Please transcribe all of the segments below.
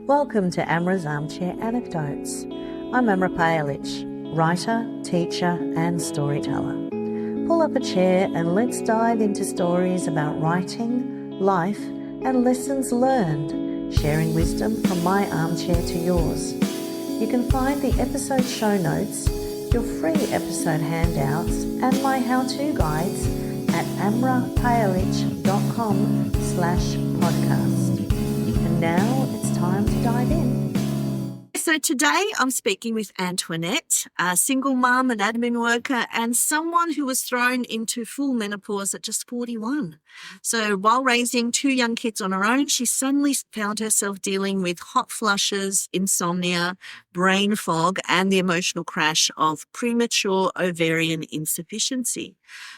Welcome to Amra's Armchair Anecdotes. I'm Amra Pajalich, writer, teacher and storyteller. Pull up a chair and let's dive into stories about writing, life and lessons learned, sharing wisdom from my armchair to yours. You can find the episode show notes, your free episode handouts and my how-to guides at amrapajalich.com/podcast. And now it's time to dive in. So today I'm speaking with Antoinette, a single mum and admin worker and someone who was thrown into full menopause at just 41. So while raising two young kids on her own, she suddenly found herself dealing with hot flushes, insomnia, brain fog, and the emotional crash of premature ovarian insufficiency.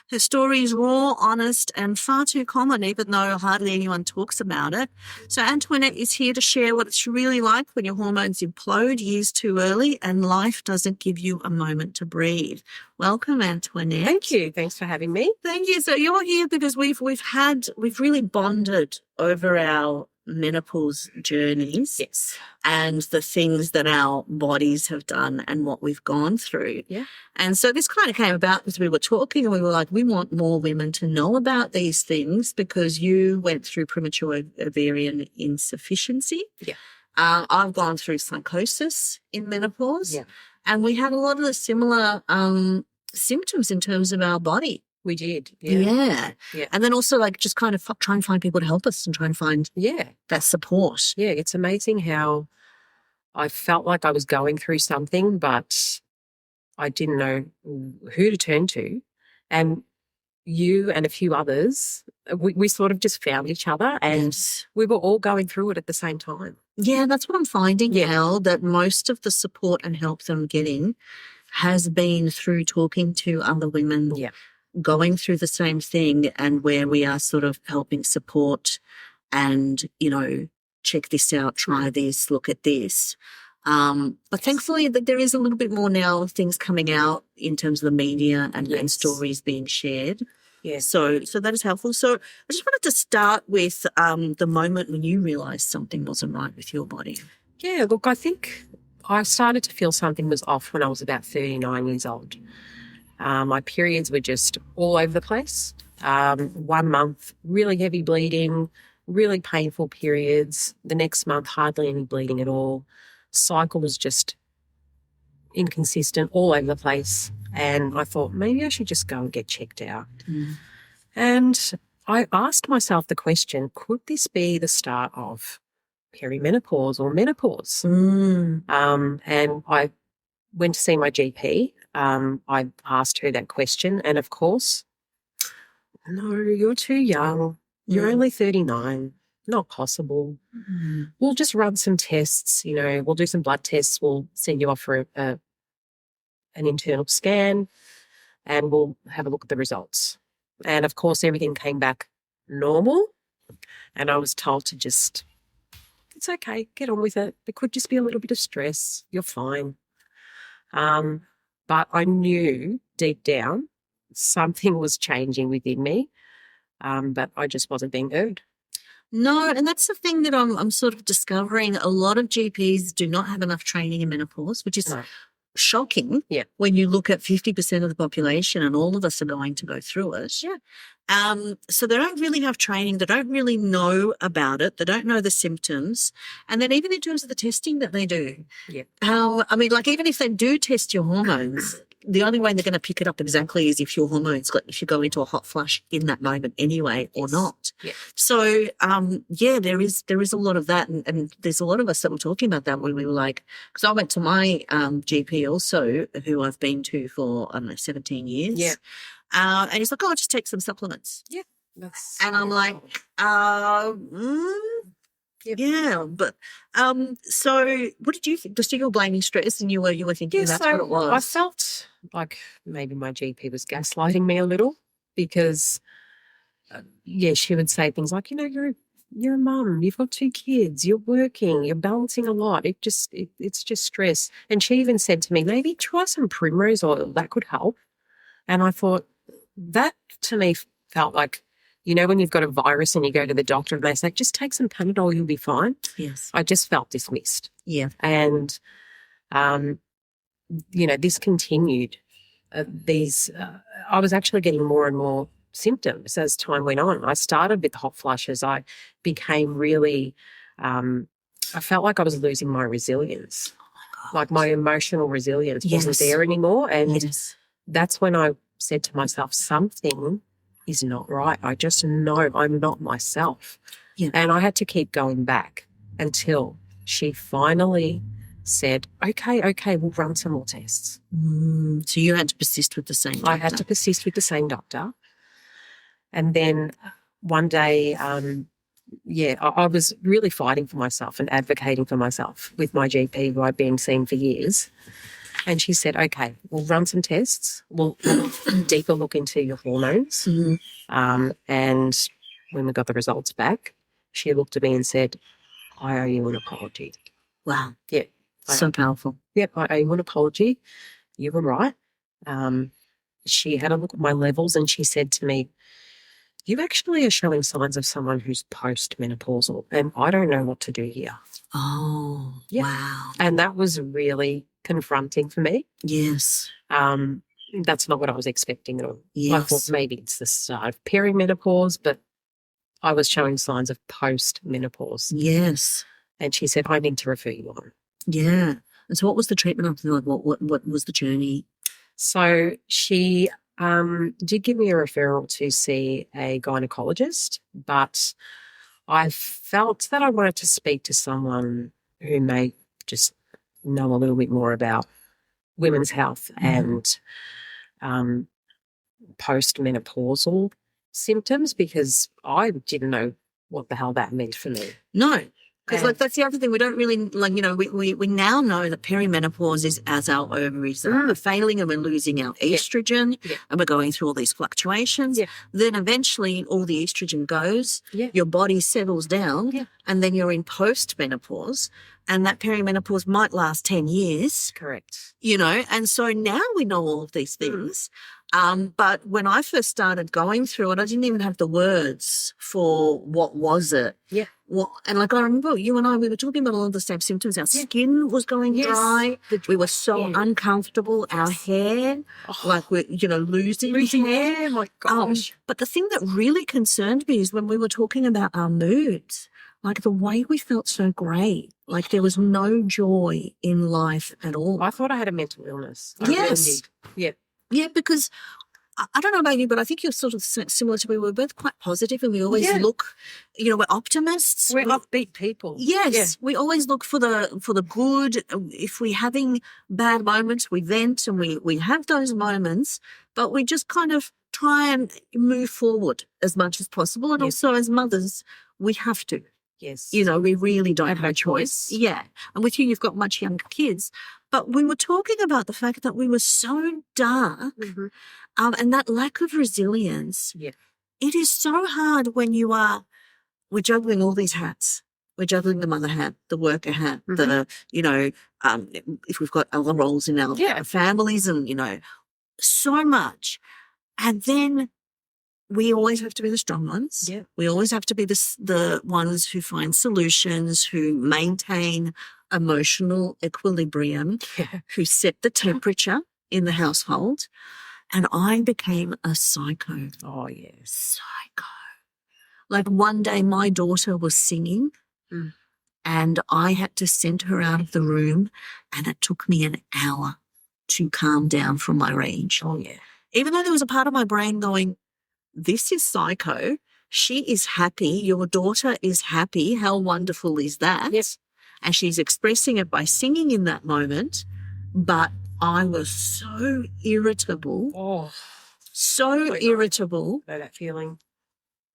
Her story is raw, honest, and far too common, even though hardly anyone talks about it. So Antoinette is here to share what it's really like when your hormones implode years too early and life doesn't give you a moment to breathe. Welcome, Antoinette. Thank you. Thanks for having me. Thank you. So you're here because we've really bonded over our menopause journeys. Yes. And the things that our bodies have done and what we've gone through. Yeah. And so this kind of came about because we were talking and we were like, we want more women to know about these things because you went through premature ovarian insufficiency. Yeah. I've gone through psychosis in menopause. Yeah. And we had a lot of the similar symptoms in terms of our body. We did. Yeah. Yeah. And then also like just kind of try and find people to help us and try and find that support. Yeah. It's amazing how I felt like I was going through something, but I didn't know who to turn to. And you and a few others, we sort of just found each other and we were all going through it at the same time. Yeah, that's what I'm finding now, that most of the support and help that I'm getting has been through talking to other women going through the same thing and where we are sort of helping support and, you know, check this out, try this, look at this. But thankfully that there is a little bit more now things coming out in terms of the media and stories being shared. Yeah. So that is helpful. So I just wanted to start with the moment when you realised something wasn't right with your body. Yeah, look, I think I started to feel something was off when I was about 39 years old. My periods were just all over the place. 1 month, really heavy bleeding, really painful periods. The next month, hardly any bleeding at all. Cycle was just inconsistent, all over the place. And I thought maybe I should just go and get checked out. Mm. And I asked myself the question, could this be the start of perimenopause or menopause? Mm. And I went to see my GP. I asked her that question. And of course, no, you're too young. You're only 39. Not possible. Mm. We'll just run some tests, you know, we'll do some blood tests. We'll send you off for an internal scan and we'll have a look at the results. And of course, everything came back normal. And I was told to just, it's okay, get on with it. There could just be a little bit of stress. You're fine. But I knew deep down something was changing within me, but I just wasn't being heard. No, and that's the thing that I'm sort of discovering. A lot of GPs do not have enough training in menopause, which is shocking when you look at 50% of the population and all of us are going to go through it. Yeah. So they don't really have training. They don't really know about it. They don't know the symptoms. And then even in terms of the testing that they do, I mean, like even if they do test your hormones, the only way they're going to pick it up exactly is if your hormones, if you go into a hot flush in that moment anyway or not. Yeah. So, there is a lot of that. And there's a lot of us that were talking about that when we were like, because I went to my GP also, who I've been to for, 17 years. Yeah. And he's like, just take some supplements. Yeah. And I'm like, yeah, but so what did you think? Just you were blaming stress and you were thinking that's what it was. I felt like maybe my GP was gaslighting me a little because, she would say things like, you know, you're a mum, you've got 2 kids, you're working, you're balancing a lot. It's just stress. And she even said to me, maybe try some primrose oil, that could help. And I thought that to me felt like you know, when you've got a virus and you go to the doctor and they say, just take some Panadol, you'll be fine. Yes. I just felt dismissed. Yeah. And, you know, this continued. I was actually getting more and more symptoms as time went on. I started with hot flushes. I became really, I felt like I was losing my resilience. Like my emotional resilience wasn't there anymore. And that's when I said to myself, something is not right. I just know I'm not myself. Yeah. And I had to keep going back until she finally said, okay, we'll run some more tests. So you had to persist with the same doctor? I had to persist with the same doctor. And then one day, I was really fighting for myself and advocating for myself with my GP who I'd been seeing for years. And she said, okay, we'll run some tests. We'll deeper look into your hormones. And when we got the results back, she looked at me and said, I owe you an apology. Wow. Yeah. So powerful. Yep, I owe you an apology. You were right. She had a look at my levels and she said to me, you actually are showing signs of someone who's post-menopausal and I don't know what to do here. Oh, wow. And that was really confronting for me. Yes. That's not what I was expecting at all. Yes. I thought maybe it's the start of perimenopause, but I was showing signs of post-menopause. Yes. And she said, I need to refer you on. Yeah. And so what was the treatment after? Like what was the journey? So she did give me a referral to see a gynecologist, but I felt that I wanted to speak to someone who may just know a little bit more about women's health and post-menopausal symptoms because I didn't know what the hell that meant for me. No. Because like that's the other thing, we don't really like, you know, we now know that perimenopause is as our ovaries are failing and we're losing our estrogen and we're going through all these fluctuations. Then eventually all the estrogen goes, your body settles down and then you're in post-menopause and that perimenopause might last 10 years. Correct. You know, and so now we know all of these things. But when I first started going through it, I didn't even have the words for what was it. Yeah. And like I remember you and I, we were talking about a lot of the same symptoms. Our skin was going dry. We were so uncomfortable. Our hair, like we're, you know, losing hair. My gosh. But the thing that really concerned me is when we were talking about our moods, like the way we felt so great, like there was no joy in life at all. I thought I had a mental illness. Yes. Yeah. Yeah, because I don't know about you, but I think you're sort of similar to me. We're both quite positive and we always look, you know, we're optimists. We're upbeat people. Yes. Yeah. We always look for the good. If we're having bad moments, we vent and we have those moments, but we just kind of try and move forward as much as possible. And also as mothers, we have to. Yes. You know, we really don't have no a choice. Yeah. And with you've got much younger kids. But we were talking about the fact that we were so dark and that lack of resilience. Yeah. It is so hard when we're juggling all these hats. We're juggling the mother hat, the worker hat, the, you know, if we've got other roles in our families and, you know, so much. And then we always have to be the strong ones. Yeah. We always have to be the ones who find solutions, who maintain emotional equilibrium, who set the temperature in the household. And I became a psycho. Oh, yes. Psycho. Like one day my daughter was singing and I had to send her out of the room and it took me an hour to calm down from my rage. Oh, yeah. Even though there was a part of my brain going, this is psycho. She is happy. Your daughter is happy. How wonderful is that? Yes. And she's expressing it by singing in that moment. But I was so irritable. Oh. So irritable. Know that feeling.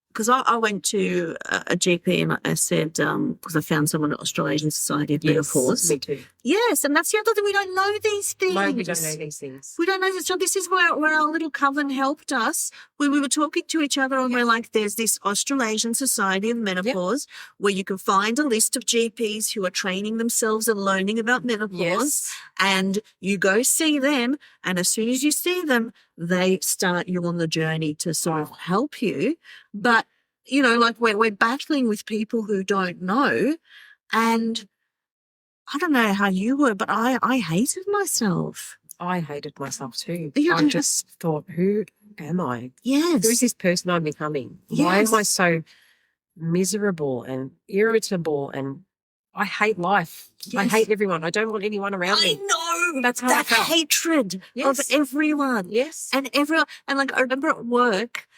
Because I went to a GP and I said, because I found someone at Australasian Society of Menopause. Me too. Yes, and that's the other thing. We don't know these things. No, we don't know these things. We don't know this. So this is where our little coven helped us when we were talking to each other, and we're like, there's this Australasian Society of Menopause where you can find a list of GPs who are training themselves and learning about menopause, and you go see them, and as soon as you see them, they start you on the journey to sort of help you. But, you know, like we're battling with people who don't know, and I don't know how you were, but I hated myself. I hated myself too. Yeah. I just thought, who am I? Yes. Who's this person I'm becoming? Why am I so miserable and irritable, and I hate life? I hate everyone. I don't want anyone around me. I know. That's how I that felt. hatred of everyone. Yes. And everyone, and like I remember at work,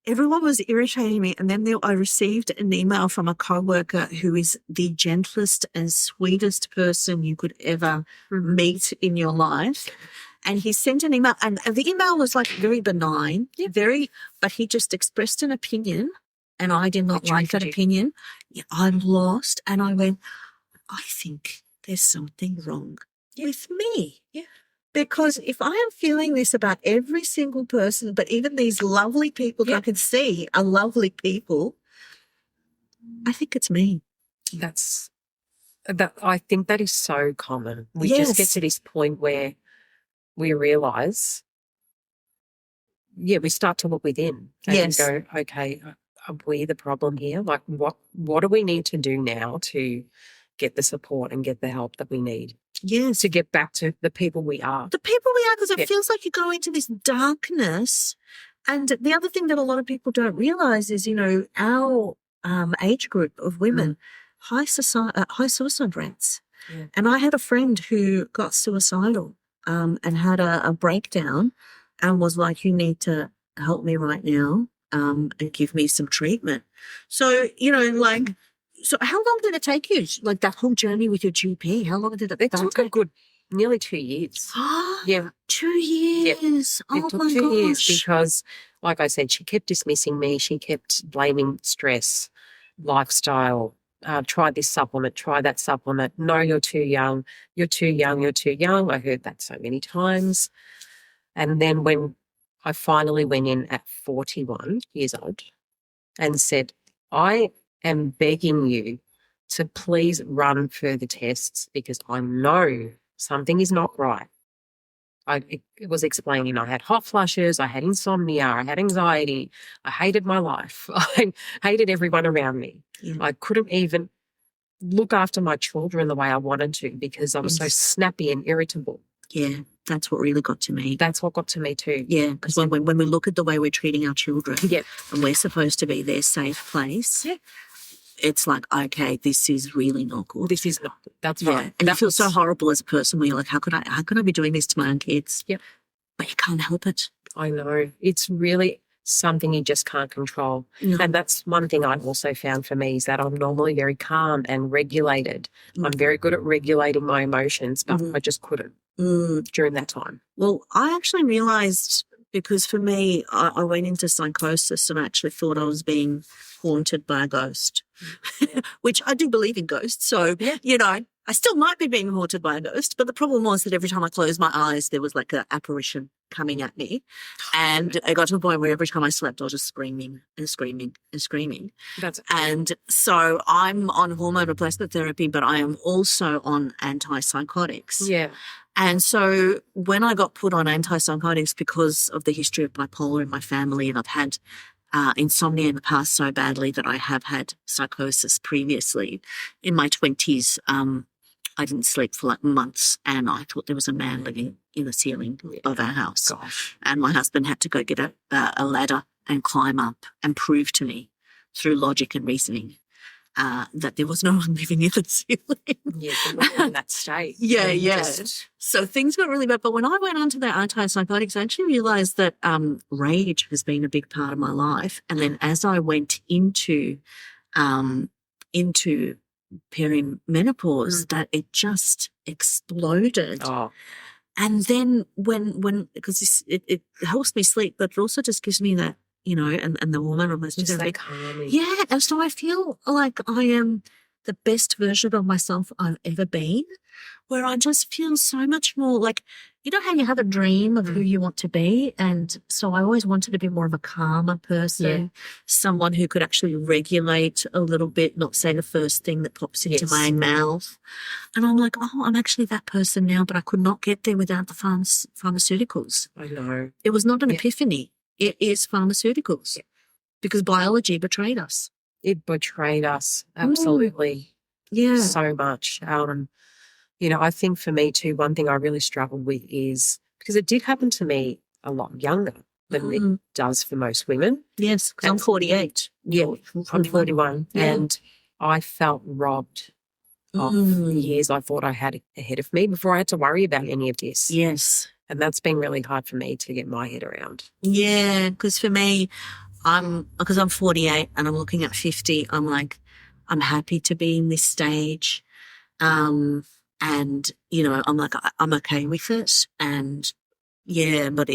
everyone was irritating me, and then I received an email from a coworker who is the gentlest and sweetest person you could ever meet in your life. And he sent an email, and the email was like very benign, but he just expressed an opinion, and I did not like that opinion. I'm lost, and I went, I think there's something wrong with me. Yeah. Because if I am feeling this about every single person, but even these lovely people that I can see are lovely people, I think it's me. I think that is so common. We just get to this point where we realise, we start to look within and go, okay, are we the problem here? Like what do we need to do now to get the support and get the help that we need? Yes. To get back to the people we are. The people we are, because it feels like you go into this darkness. And the other thing that a lot of people don't realise is, you know, our age group of women, high suicide rates. Yeah. And I had a friend who got suicidal and had a breakdown and was like, you need to help me right now and give me some treatment. So, you know, like... So how long did it take you, like that whole journey with your GP? How long did it take? It took a good nearly 2 years. 2 years. It took 2 years because, like I said, she kept dismissing me. She kept blaming stress, lifestyle, try this supplement, try that supplement. No, you're too young. You're too young. You're too young. I heard that so many times. And then when I finally went in at 41 years old and said, I am begging you to please run further tests because I know something is not right. It was explaining I had hot flushes, I had insomnia, I had anxiety, I hated my life, I hated everyone around me. Yeah. I couldn't even look after my children the way I wanted to because I was so snappy and irritable. Yeah, that's what really got to me. That's what got to me too. Yeah, because when we look at the way we're treating our children and we're supposed to be their safe place, it's like, okay, this is really not good. This is not good. That's right. And you feel so horrible as a person when you're like, how could I be doing this to my own kids? Yep. But you can't help it. I know. It's really something you just can't control. No. And that's one thing I've also found for me is that I'm normally very calm and regulated. I'm very good at regulating my emotions, but I just couldn't during that time. Well, I actually realised, because for me, I went into psychosis and actually thought I was being haunted by a ghost, which I do believe in ghosts. So, you know, I still might be being haunted by a ghost, but the problem was that every time I closed my eyes, there was like an apparition coming at me. And I got to the point where every time I slept, I was just screaming and screaming and screaming. And so I'm on hormone replacement therapy, but I am also on antipsychotics. Yeah. And so when I got put on antipsychotics because of the history of bipolar in my family, and I've had insomnia in the past so badly that I have had psychosis previously. In my 20s, I didn't sleep for like months, and I thought there was a man living in the ceiling of our house. Gosh. And my husband had to go get a ladder and climb up and prove to me through logic and reasoning that there was no one living in the ceiling. Yeah, in that state. So things got really bad. But when I went onto the antipsychotics, I actually realised that rage has been a big part of my life. And then as I went into perimenopause, that it just exploded. Oh. And then when because it helps me sleep, but it also just gives me that, you know, and the woman almost just like calming. Yeah, and so I feel like I am the best version of myself I've ever been, where I just feel so much more like, you know how you have a dream of who you want to be? And so I always wanted to be more of a calmer person, someone who could actually regulate a little bit, not say the first thing that pops into my mouth. And I'm like, oh, I'm actually that person now, but I could not get there without the pharmaceuticals. I know. It was not an epiphany. It is pharmaceuticals because biology betrayed us. It betrayed us, absolutely. Yeah. So much. You know, I think for me too, one thing I really struggled with is because it did happen to me a lot younger than it does for most women. Yes, because I'm 48. Yeah, I'm 41. Yeah. And I felt robbed of the years I thought I had ahead of me before I had to worry about any of this. Yes. And that's been really hard for me to get my head around. Yeah, because for me, because I'm 48 and I'm looking at 50, I'm like, I'm happy to be in this stage. And, you know, I'm like, I'm okay with it. And yeah, but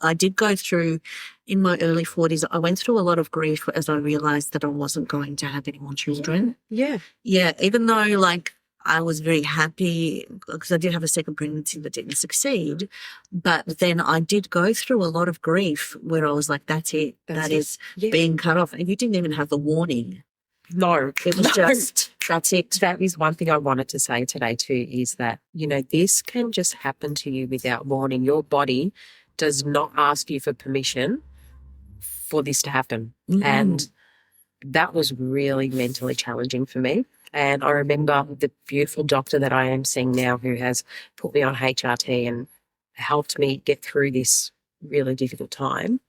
I did go through, in my early 40s, I went through a lot of grief as I realized that I wasn't going to have any more children. Yeah. Yeah, even though like I was very happy because I did have a second pregnancy that didn't succeed. But then I did go through a lot of grief where I was like, that's it. That is being cut off. And you didn't even have the warning. No, it was just, that's it. That is one thing I wanted to say today too, is that, you know, this can just happen to you without warning. Your body does not ask you for permission for this to happen. And that was really mentally challenging for me. And I remember the beautiful doctor that I am seeing now who has put me on HRT and helped me get through this really difficult time.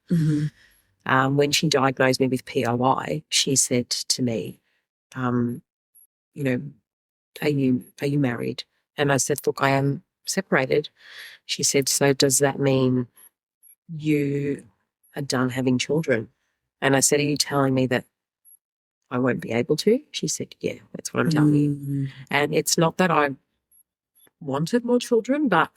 When she diagnosed me with POI, she said to me, you know, are you married? And I said, look, I am separated. She said, so does that mean you are done having children? And I said, are you telling me that I won't be able to? She said, yeah, that's what I'm telling you. And it's not that I wanted more children, but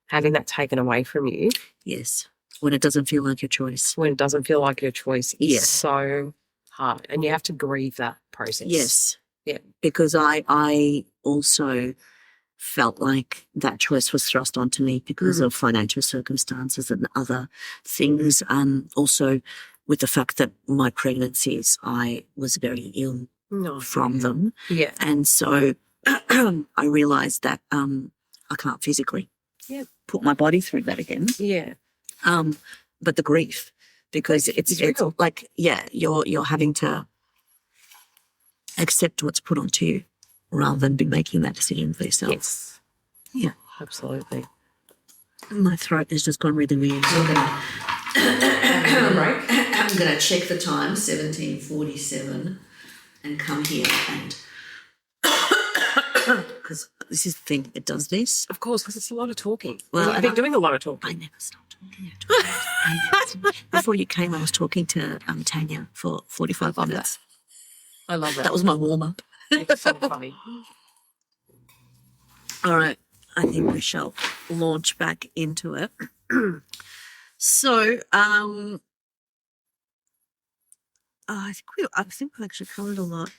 having that taken away from you. Yes. When it doesn't feel like your choice. When it doesn't feel like your choice is so hard. And you have to grieve that process. Yes. Yeah. Because I also felt like that choice was thrust onto me because of financial circumstances and other things. Also with the fact that my pregnancies, I was very ill from them. Yeah. And so I realized that I can't physically put my body through that again. Yeah. But the grief, because it's like, you're having to accept what's put onto you rather than be making that decision for yourself. Yes. Yeah. Absolutely. My throat has just gone really weird. So I'm going to check the time, 17:47, and come here and because this is the thing, it does this. Of course, because it's a lot of talking. Well, I've been doing a lot of talking. I never stop talking. Before you came, I was talking to Tanya for 45 minutes. I love that. That was my warm-up. It's so funny. All right. I think we shall launch back into it. So, I think we actually covered a lot.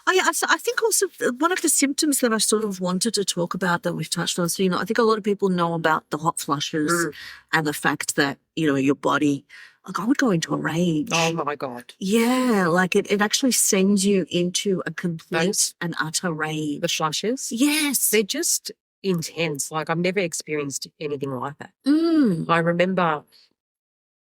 Oh, yeah, I think also one of the symptoms that I sort of wanted to talk about that we've touched on, so, you know, I think a lot of people know about the hot flushes and the fact that, you know, your body, like I would go into a rage. Oh, my God. Yeah, like it actually sends you into a complete and utter rage. The flushes? Yes. They're just intense. Like I've never experienced anything like that. I remember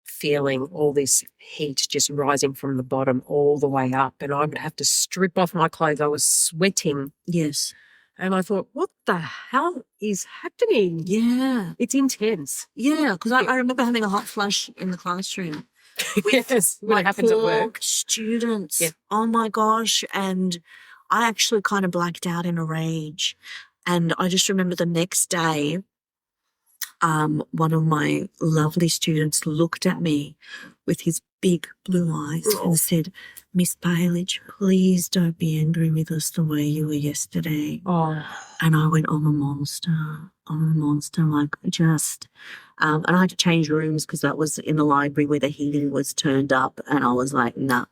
feeling all this heat just rising from the bottom all the way up, and I would have to strip off my clothes. I was sweating. Yes. And I thought, what the hell is happening? Yeah. It's intense. Yeah, because I remember having a hot flush in the classroom. Yes, when it happens at work. Students. Yeah. Oh, my gosh. And I actually kind of blacked out in a rage. And I just remember the next day, one of my lovely students looked at me with his big blue eyes and said, "Miss Bailage, please don't be angry with us the way you were yesterday." Oh, And I went, "I'm a monster. I'm a monster." Like, just, and I had to change rooms because that was in the library where the heating was turned up. And I was like, "Nah,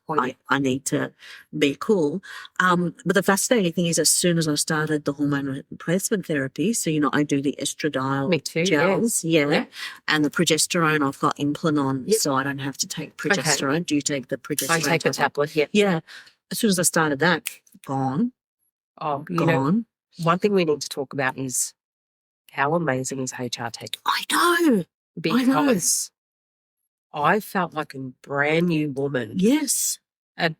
I need to be cool." But the fascinating thing is, as soon as I started the hormone replacement therapy, so, I do the estradiol me too. gels, and the progesterone, I've got implant on, so I don't have to take progesterone. Do you take the progesterone? I take the tablet, Yeah. As soon as I started that, gone. Oh, Gone. One thing we need to talk about is how amazing is HRT? I know. Because I felt like a brand new woman Yes. at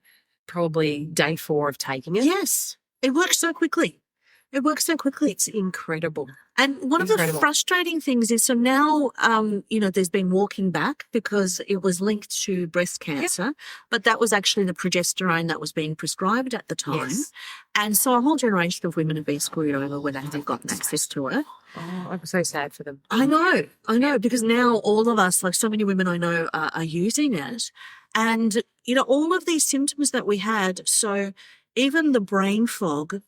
probably day 4 of taking it. Yes. It works so quickly. It's incredible. And one of the frustrating things is, so now, there's been walking back because it was linked to breast cancer, but that was actually the progesterone that was being prescribed at the time. Yes. And so a whole generation of women have been screwed over when they haven't gotten access to it. Oh, I'm so sad for them. I know, because now all of us, like so many women I know, are using it. And, all of these symptoms that we had, so even the brain fog,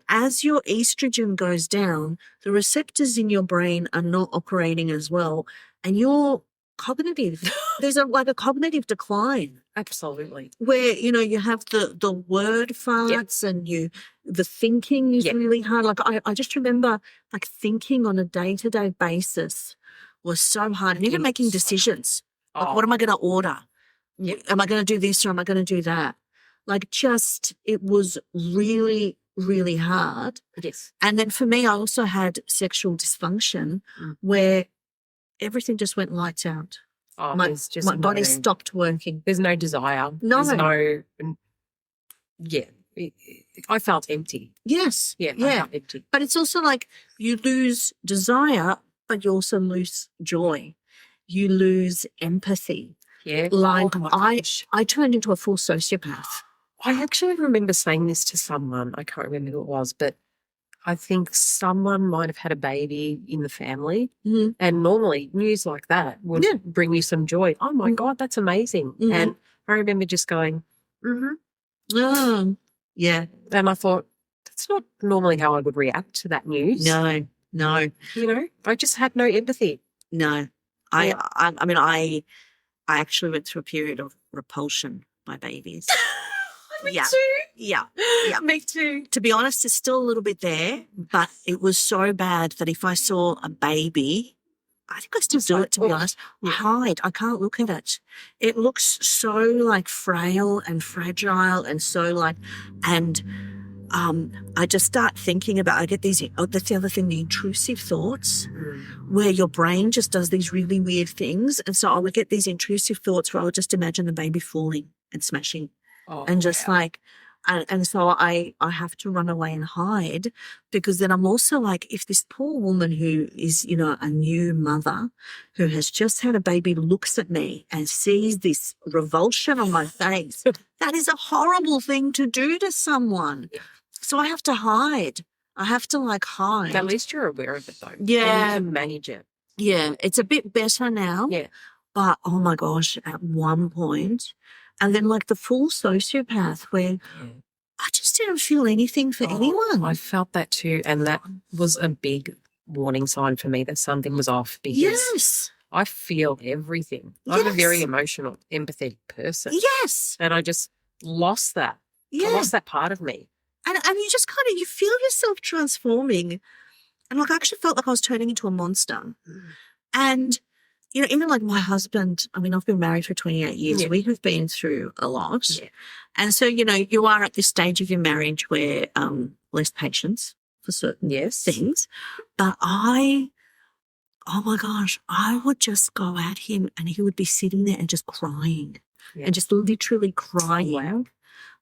as your estrogen goes down, the receptors in your brain are not operating as well. And your cognitive, there's a cognitive decline. Absolutely. Where, you have the word farts and the thinking is really hard. Like I just remember like thinking on a day-to-day basis was so hard. And even making decisions. Like, what am I going to order? Am I going to do this or am I going to do that? Like, it was really, really hard. Yes. And then for me, I also had sexual dysfunction where everything just went lights out. Oh, my body stopped working. There's no desire. No. There's no, I felt empty. Yes. I felt empty. But it's also like you lose desire, but you also lose joy. You lose empathy. Yeah. Like I turned into a full sociopath. I actually remember saying this to someone. I can't remember who it was, but I think someone might have had a baby in the family. Mm-hmm. And normally news like that would bring you some joy. Oh, my God, that's amazing. Mm-hmm. And I remember just going, yeah. And I thought, that's not normally how I would react to that news. No. I just had no empathy. No. I actually went through a period of repulsion by babies. Me too. Yeah. Me too. To be honest, it's still a little bit there, but it was so bad that if I saw a baby, I think I still do it, to be honest. Hide. I can't look at it. It looks so like frail and fragile and so like, and I just start thinking about, I get these, that's the other thing, the intrusive thoughts where your brain just does these really weird things. And so I would get these intrusive thoughts where I would just imagine the baby falling and smashing. And just like, and so I have to run away and hide because then I'm also like, if this poor woman who is, a new mother who has just had a baby looks at me and sees this revulsion on my face, that is a horrible thing to do to someone. Yeah. So I have to hide. I have to like hide. At least you're aware of it though. Yeah. And you can manage it. Yeah. It's a bit better now. Yeah. But oh my gosh, at one point, and then like the full sociopath where I just didn't feel anything for anyone. I felt that too. And that was a big warning sign for me that something was off because I feel everything. I'm a very emotional, empathetic person. Yes. And I just lost that. Yeah. I lost that part of me. And you just kind of, you feel yourself transforming. And like I actually felt like I was turning into a monster. And even like my husband, I mean, I've been married for 28 years. We have been through a lot. Yeah. And so, you are at this stage of your marriage where less patience for certain things. But oh my gosh, I would just go at him and he would be sitting there and just crying and just literally crying. Wow.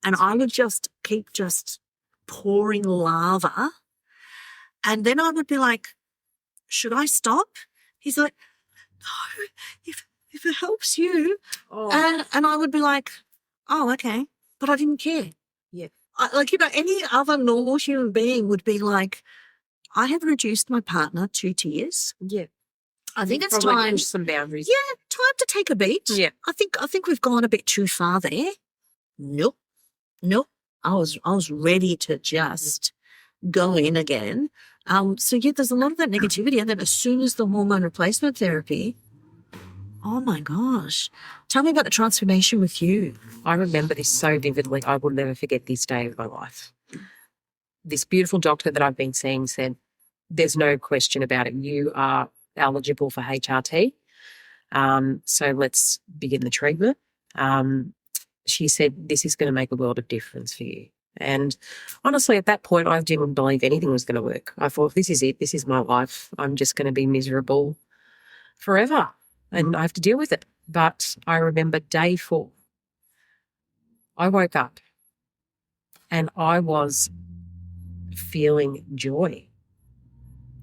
And I would just keep just pouring lava. And then I would be like, should I stop? He's like, no, if it helps you. Oh. And I would be like, oh, okay. But I didn't care. Yeah. Any other normal human being would be like, I have reduced my partner 2 tiers. Yeah. I think it's Probably time. push some boundaries. Yeah, time to take a beat. Yeah. I think we've gone a bit too far there. Nope. I was ready to just go in again. So yeah, there's a lot of that negativity, and then as soon as the hormone replacement therapy, oh my gosh, tell me about the transformation with you. I remember this so vividly. I will never forget this day of my life. This beautiful doctor that I've been seeing said, "There's no question about it. You are eligible for HRT. So let's begin the treatment." She said, "This is going to make a world of difference for you." And honestly, at that point, I didn't believe anything was going to work. I thought, this is it. This is my life. I'm just going to be miserable forever and I have to deal with it. But I remember day 4, I woke up and I was feeling joy.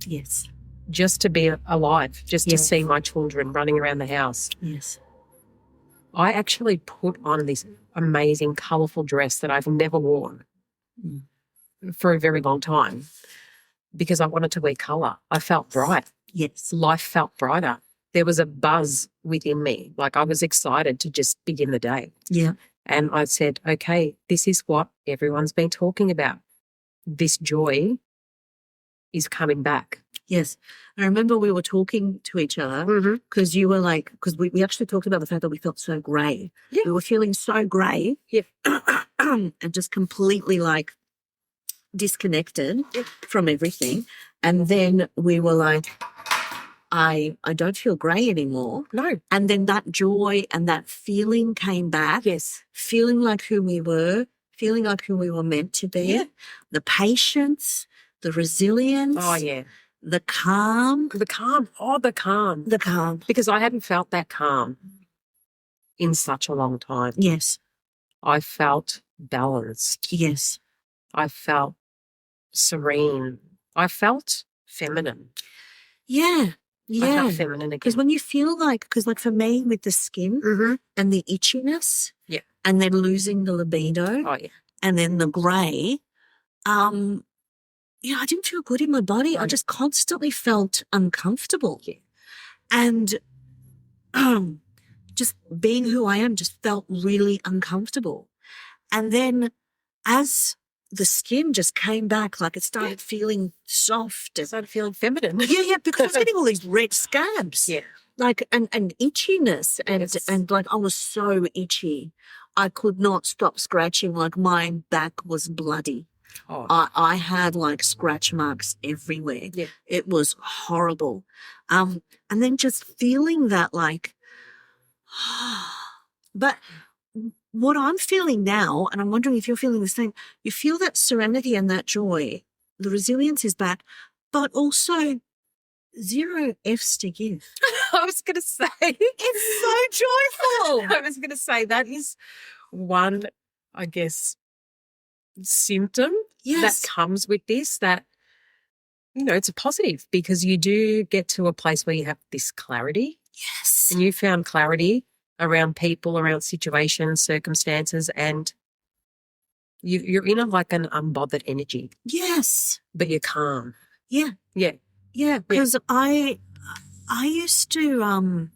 Yes. Just to be alive, just to Yes. see my children running around the house. Yes. I actually put on this amazing, colourful dress that I've never worn for a very long time because I wanted to wear colour. I felt bright. Yes. Life felt brighter. There was a buzz within me. Like I was excited to just begin the day. Yeah. And I said, okay, this is what everyone's been talking about. This joy is coming back. Yes. I remember we were talking to each other because you were like, because we actually talked about the fact that we felt so grey. Yeah. We were feeling so grey. Yeah. And just completely like disconnected from everything. And then we were like, I don't feel grey anymore. No. And then that joy and that feeling came back. Yes. Feeling like who we were, feeling like who we were meant to be. Yeah. The patience, the resilience. Oh, yeah. The calm. The calm. Oh, the calm. The calm. Because I hadn't felt that calm in such a long time. Yes. I felt balanced. Yes. I felt serene. I felt feminine. Yeah. I Yeah. felt feminine Because again. when you feel like, because like for me with the skin and the itchiness Yeah. and then losing the libido Oh, yeah. and then the grey, I didn't feel good in my body. I just constantly felt uncomfortable. Yeah. And just being who I am just felt really uncomfortable. And then as the skin just came back, like it started feeling soft. I started feeling feminine. Yeah, because I was getting all these red scabs. Yeah. Like and itchiness Yes. and like I was so itchy. I could not stop scratching, like my back was bloody. Oh, I had like scratch marks everywhere. Yeah. It was horrible. And then just feeling that like, but what I'm feeling now, and I'm wondering if you're feeling the same, you feel that serenity and that joy, the resilience is back, but also 0 Fs to give. I was going to say. It's so joyful. I was going to say that is one, I guess, symptom Yes. that comes with this that, it's a positive because you do get to a place where you have this clarity Yes. and you found clarity around people, around situations, circumstances, and you're in like an unbothered energy, Yes. but you're calm. Yeah. Yeah. Yeah. Because I used to,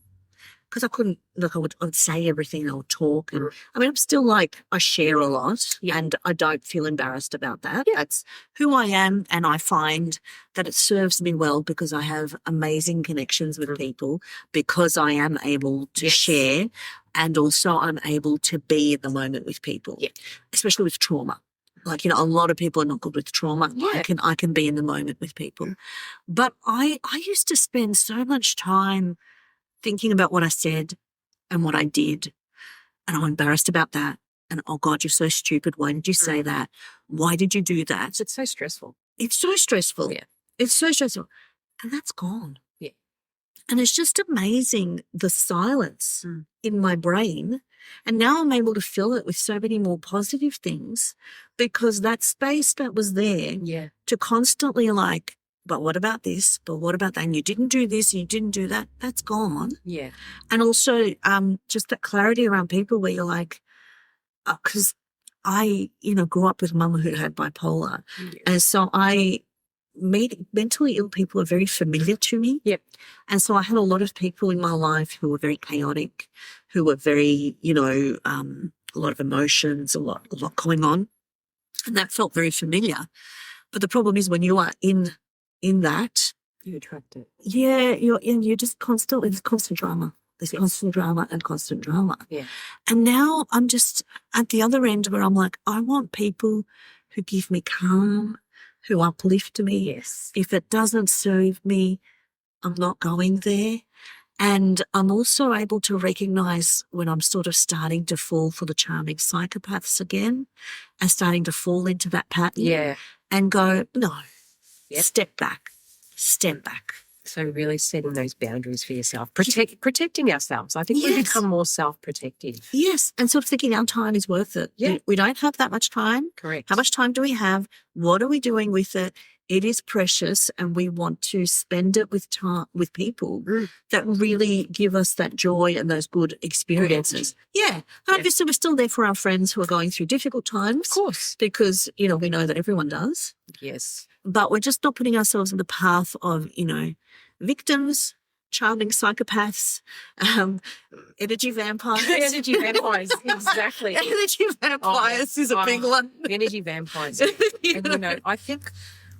because I couldn't, look, I would say everything, I would talk. And I mean, I'm still like, I share a lot and I don't feel embarrassed about that. Yeah. That's who I am. And I find that it serves me well because I have amazing connections with people because I am able to share and also I'm able to be in the moment with people, especially with trauma. Like, a lot of people are not good with trauma. Yeah. I can be in the moment with people. But I used to spend so much time thinking about what I said and what I did. And I'm embarrassed about that. And, oh, God, you're so stupid. Why did you say that? Why did you do that? It's so stressful. It's so stressful. Yeah. It's so stressful. And that's gone. Yeah. And it's just amazing the silence in my brain. And now I'm able to fill it with so many more positive things because that space that was there Yeah. to constantly like, but what about this? But what about that? And you didn't do this and you didn't do that. That's gone. Yeah. And also just that clarity around people where you're like, because I, grew up with mum who had bipolar. Yes. And so I mentally ill people are very familiar to me. Yep. And so I had a lot of people in my life who were very chaotic, who were very, a lot of emotions, a lot going on. And that felt very familiar. But the problem is when you are in that, You attract it. yeah, you're just constantly, there's constant drama. There's constant drama and constant drama. Yeah. And now I'm just at the other end where I'm like, I want people who give me calm, who uplift me. Yes. If it doesn't serve me, I'm not going there. And I'm also able to recognize when I'm sort of starting to fall for the charming psychopaths again and starting to fall into that pattern. Yeah. And go, no, Yep. step back. So really setting those boundaries for yourself, protecting ourselves. I think we Yes. become more self-protective. Yes. And sort of thinking our time is worth it. Yeah. We don't have that much time. Correct. How much time do we have? What are we doing with it? It is precious, and we want to spend it with people that really give us that joy and those good experiences. Yeah. And obviously we're still there for our friends who are going through difficult times. Of course. Because, we know that everyone does. Yes. But we're just not putting ourselves in the path of, victims, charming psychopaths, energy vampires. Energy vampires, exactly. Energy vampires is a big one. Energy vampires. And, I think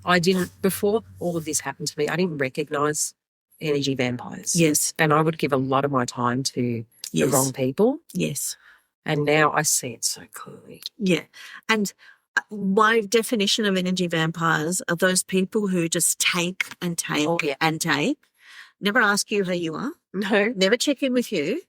I didn't, before all of this happened to me, I didn't recognise energy vampires. Yes. And I would give a lot of my time to the wrong people. Yes. And now I see it so clearly. Yeah. And my definition of energy vampires are those people who just take and take and take, never ask you who you are. No. Never check in with you.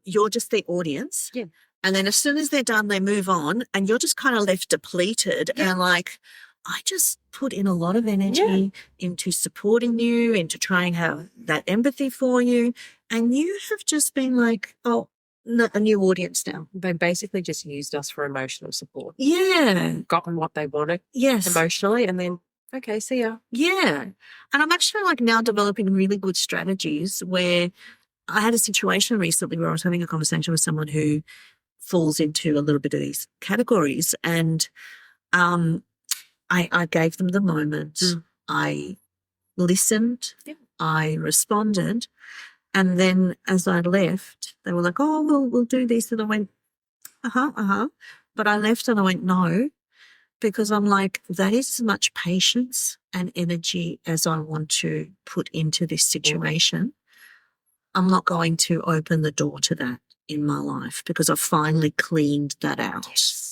You're just the audience. Yeah. And then as soon as they're done, they move on, and you're just kind of left depleted and like, I just put in a lot of energy into supporting you, into trying to have that empathy for you. And you have just been like, oh, no, a new audience now. They basically just used us for emotional support. Yeah. Gotten what they wanted emotionally, and then, okay, see ya. Yeah. And I'm actually like now developing really good strategies where I had a situation recently where I was having a conversation with someone who falls into a little bit of these categories, and I gave them the moment. I listened. Yeah. I responded. And then as I left, they were like, oh, we'll do this. And I went, But I left and I went, no, because I'm like, that is as much patience and energy as I want to put into this situation. I'm not going to open the door to that in my life because I've finally cleaned that out. Yes.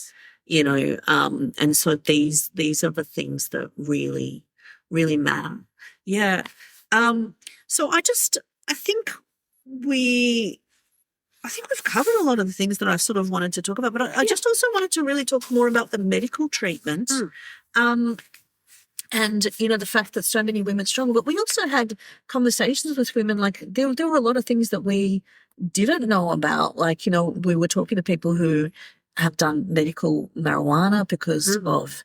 And so these are the things that really, really matter. Yeah. So I think we've covered a lot of the things that I sort of wanted to talk about, but I just also wanted to really talk more about the medical treatment. And, the fact that so many women struggle. But we also had conversations with women, like there were a lot of things that we didn't know about. Like, we were talking to people who have done medical marijuana because of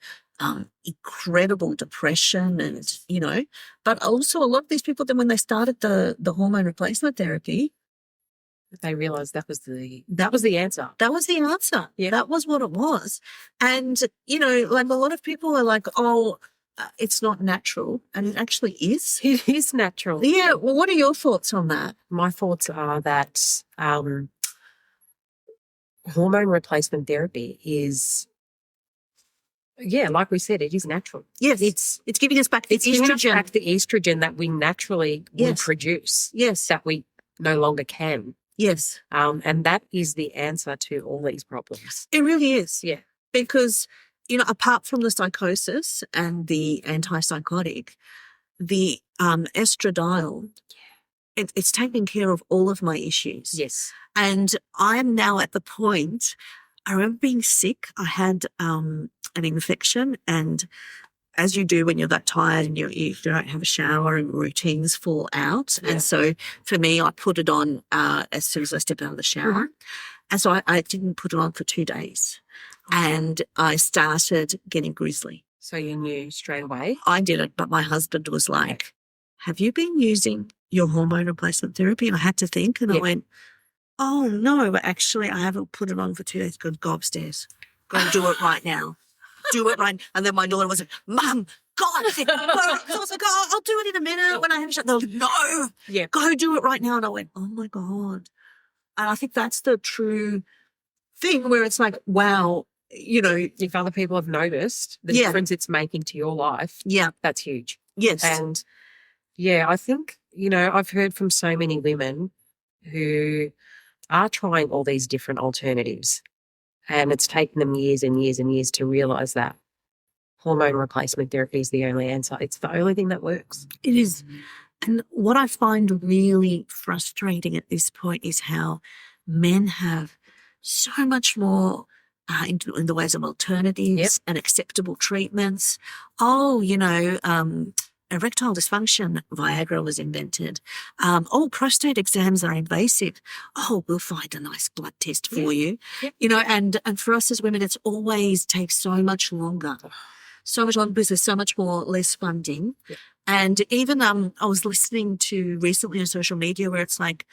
incredible depression and, but also a lot of these people then when they started the hormone replacement therapy, they realised that was the answer. That was the answer. Yeah. That was what it was. And, like a lot of people are like, oh, it's not natural. And it actually is. It is natural. Yeah. Well, what are your thoughts on that? My thoughts are that hormone replacement therapy is, like we said, it is natural. Yes. It's giving us back the giving us estrogen. back the estrogen that we naturally will produce. Yes. That we no longer can. Yes. And that is the answer to all these problems. It really is. Yeah. Because, apart from the psychosis and the antipsychotic, the estradiol, it's taking care of all of my issues. Yes. And I'm now at the point, I remember being sick. I had an infection, and as you do when you're that tired and you don't have a shower and routines fall out. Yeah. And so for me, I put it on as soon as I stepped out of the shower. And so I didn't put it on for 2 days. And I started getting grizzly. So you knew straight away? I didn't, but my husband was like, have you been using your hormone replacement therapy? And I had to think, and I went, oh, no, but actually I haven't put it on for 2 days. Go upstairs. Go and do it right now. Do it right. And then my daughter was like, Mum, God, so I was like, oh, I'll do it in a minute when I have a shot. They're like, no, Yeah. go do it right now. And I went, oh my God. And I think that's the true thing where it's like, wow, you know. If other people have noticed the difference it's making to your life, that's huge. Yes. And yeah, I think, you know, I've heard from so many women who are trying all these different alternatives, and it's taken them years and years and years to realise that hormone replacement therapy is the only answer. It's the only thing that works. It is. And what I find really frustrating at this point is how men have so much more in the ways of alternatives and acceptable treatments. Oh, you know, erectile dysfunction, Viagra was invented. Oh, prostate exams are invasive. Oh, we'll find a nice blood test for you. You know, and for us as women, it's always takes so much longer. So much longer because there's so much more less funding. And even I was listening to recently on social media where it's like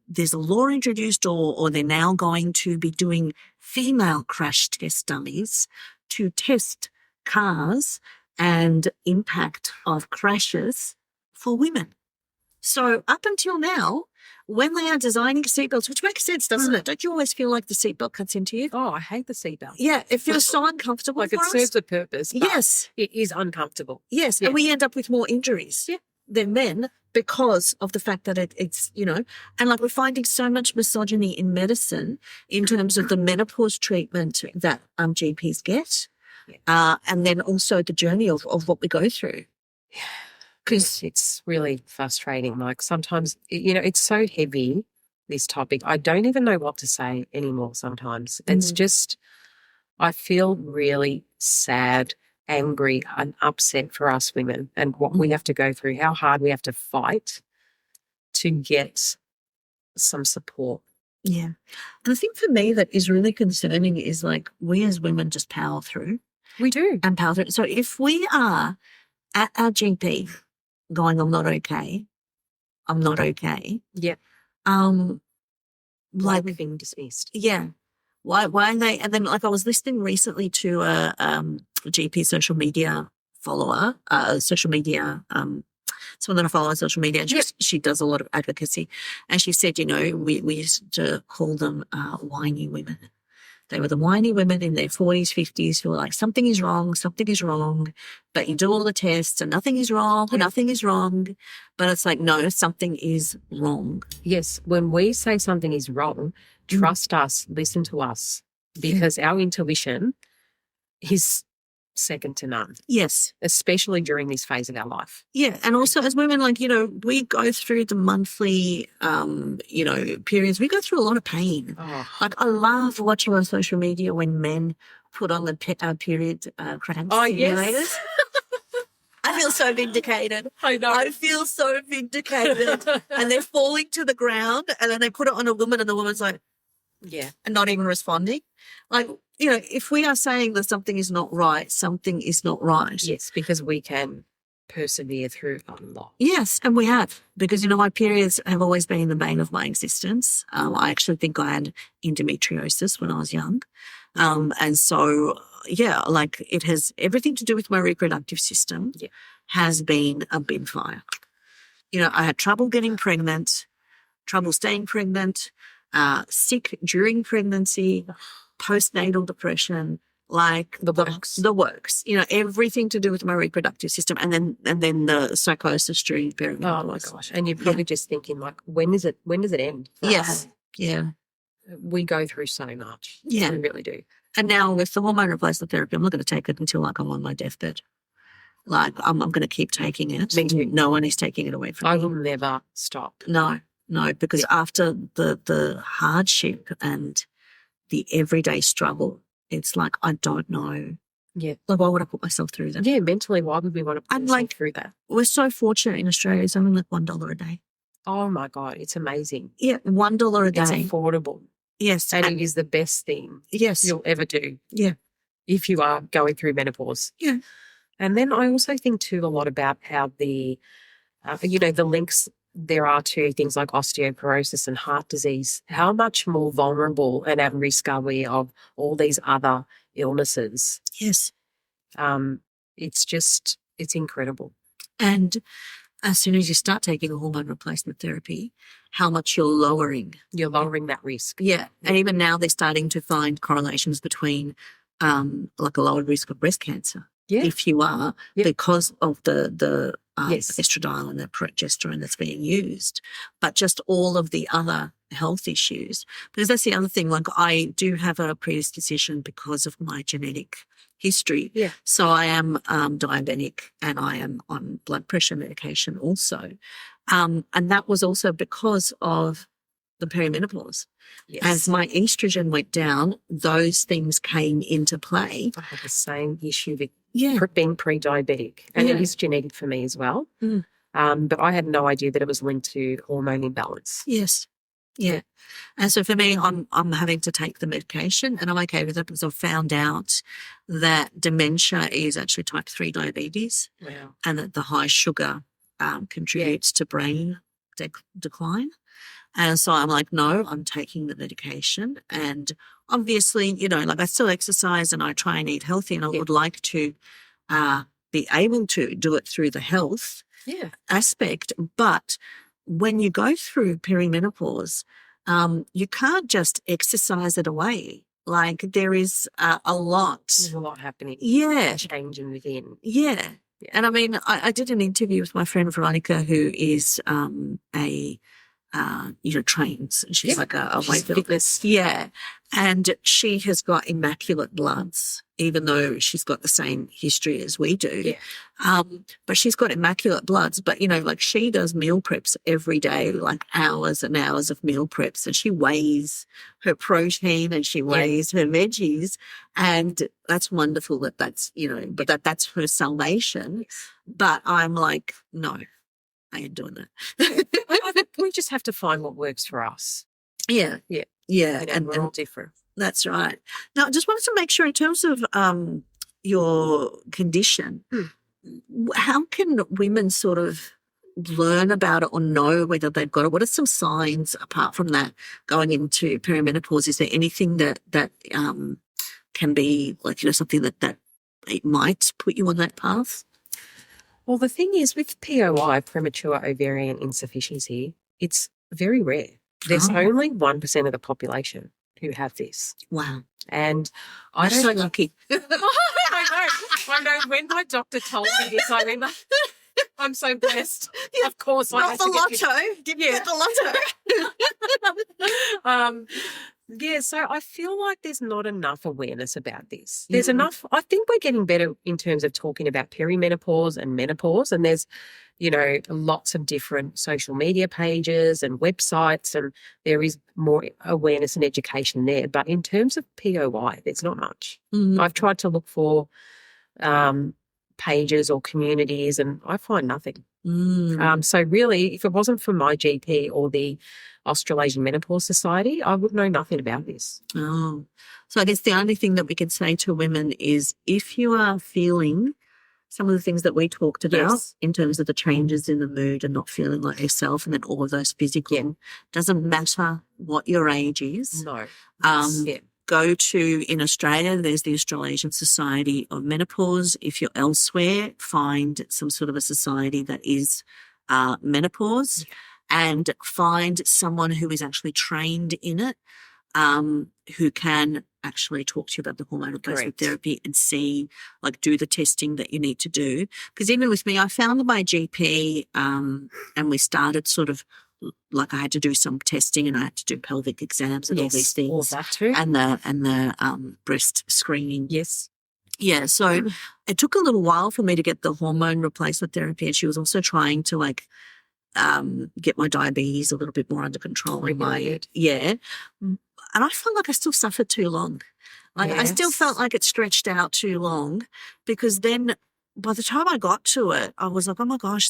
there's a law introduced or they're now going to be doing female crash test dummies to test cars and impact of crashes for women. So up until now, when they are designing seatbelts, which makes sense, doesn't it? Don't you always feel like the seatbelt cuts into you? Oh, I hate the seatbelt. Yeah, it feels so uncomfortable. Like it serves a purpose. But yes. It is uncomfortable. Yes, and we end up with more injuries than men because of the fact that it's, you know, and like we're finding so much misogyny in medicine in terms of the menopause treatment that GPs get. And then also the journey of what we go through. Because it's really frustrating. Like sometimes, you know, it's so heavy, this topic. I don't even know what to say anymore sometimes. It's just, I feel really sad, angry and upset for us women and what we have to go through, how hard we have to fight to get some support. Yeah. And the thing for me that is really concerning is like we as women just power through. We do. And power through. So if we are at our GP going, I'm not okay. Yeah. Like we're being dismissed. Yeah. Why are they? And then like I was listening recently to a GP social media follower, someone that I follow on social media. And she does a lot of advocacy. And she said, you know, we used to call them whiny women. They were the whiny women in their 40s, 50s who were like, something is wrong. But you do all the tests and nothing is wrong. But it's like, no, something is wrong. Yes. When we say something is wrong, trust us, listen to us, because our intuition is second to none. Yes. Especially during this phase of our life. Yeah. And also as women, like, you know, we go through the monthly, you know, periods. We go through a lot of pain. Oh. Like I love watching on social media when men put on the period cramp simulators. Yes. I feel so vindicated. I know. I feel so vindicated. And they're falling to the ground and then they put it on a woman and the woman's like, and not even responding. Like, you know, if we are saying that something is not right, something is not right. Yes, because we can persevere through a lot. Yes, and we have. Because, you know, my periods have always been the bane of my existence. I actually think I had endometriosis when I was young. And so, yeah, like it has everything to do with my reproductive system has been a big fire. You know, I had trouble getting pregnant, trouble staying pregnant, sick during pregnancy, postnatal depression, like the works, you know, everything to do with my reproductive system. And then the psychosis during perimenopause. Oh my gosh. And you're probably just thinking like, when does it end? Yes. Yeah. We go through so much. Yeah. We really do. And now with the hormone replacement therapy, I'm not going to take it until like I'm on my deathbed. Like I'm going to keep taking it. Me too. No one is taking it away from me. I will never stop. No, because after the hardship and the everyday struggle, it's like, I don't know. Yeah. Like, why would I put myself through that? Yeah, mentally, why would we want to put ourselves through that? We're so fortunate in Australia. It's only like $1 a day. Oh, my God. It's amazing. Yeah, $1 a day. It's affordable. Yes. And it is the best thing you'll ever do. Yeah. If you are going through menopause. Yeah. And then I also think too a lot about how the, the links there are to things like osteoporosis and heart disease. How much more vulnerable and at risk are we of all these other illnesses? Yes. It's just It's incredible. And as soon as you start taking a hormone replacement therapy, how much you're lowering. You're lowering that risk. Yeah. And even now they're starting to find correlations between like a lowered risk of breast cancer. Yeah. If you are, because of the Yes. estradiol and the progesterone that's being used, but just all of the other health issues. Because that's the other thing, like I do have a predisposition because of my genetic history. Yeah. So I am diabetic and I am on blood pressure medication also. And that was also because of the perimenopause. Yes. As my estrogen went down, those things came into play. I had the same issue with Yeah. being pre-diabetic, and Yeah. it is genetic for me as well. Mm. But I had no idea that it was linked to hormone imbalance. Yes. Yeah. And so for me, I'm having to take the medication and I'm okay with it because I've found out that dementia is actually type 3 diabetes Wow. and that the high sugar contributes to brain decline. And so I'm like, no, I'm taking the medication. And obviously, you know, like I still exercise and I try and eat healthy and I would like to be able to do it through the health aspect. But when you go through perimenopause, you can't just exercise it away. Like there is a lot. There's a lot happening. Yeah. Changing within. Yeah. And I mean, I did an interview with my friend Veronica, who is trains. She's like a weight fitness. Yeah. And she has got immaculate bloods, even though she's got the same history as we do. Yeah. But she's got immaculate bloods. But, you know, like she does meal preps every day, like hours and hours of meal preps. And she weighs her protein and she weighs her veggies. And that's wonderful that's, you know, but that's her salvation. But I'm like, no, I ain't doing that. I think we just have to find what works for us. Yeah. Yeah. Yeah. And we're all different. That's right. Now, I just wanted to make sure in terms of your condition, how can women sort of learn about it or know whether they've got it? What are some signs apart from that going into perimenopause? Is there anything that can be like, you know, something that it might put you on that path? Well, the thing is with POI, premature ovarian insufficiency, it's very rare. There's only 1% of the population who have this. Wow. And I'm so lucky. I know. When my doctor told me this, I mean, I'm so blessed. Yeah. Of course. Not the lotto. Give me the lotto. Yeah, so I feel like there's not enough awareness about this. There's enough. I think we're getting better in terms of talking about perimenopause and menopause, and there's, you know, lots of different social media pages and websites, and there is more awareness and education there. But in terms of POI, there's not much. I've tried to look for pages or communities, and I find nothing. So really, if it wasn't for my GP or the Australasian Menopause Society, I would know nothing about this. Oh, so I guess the only thing that we can say to women is if you are feeling some of the things that we talked about in terms of the changes in the mood and not feeling like yourself, and then all of those physical, doesn't matter what your age is. No. Go to, in Australia, there's the Australasian Society of Menopause. If you're elsewhere, find some sort of a society that is menopause and find someone who is actually trained in it, who can actually talk to you about the hormone replacement therapy and see, like, do the testing that you need to do. Because even with me, I found my GP and we started sort of, like I had to do some testing and I had to do pelvic exams and all these things. All that too. And the breast screening. Yes. Yeah. So it took a little while for me to get the hormone replacement therapy. And she was also trying to get my diabetes a little bit more under control. And I felt like I still suffered too long. Like I still felt like it stretched out too long, because then by the time I got to it, I was like, oh my gosh,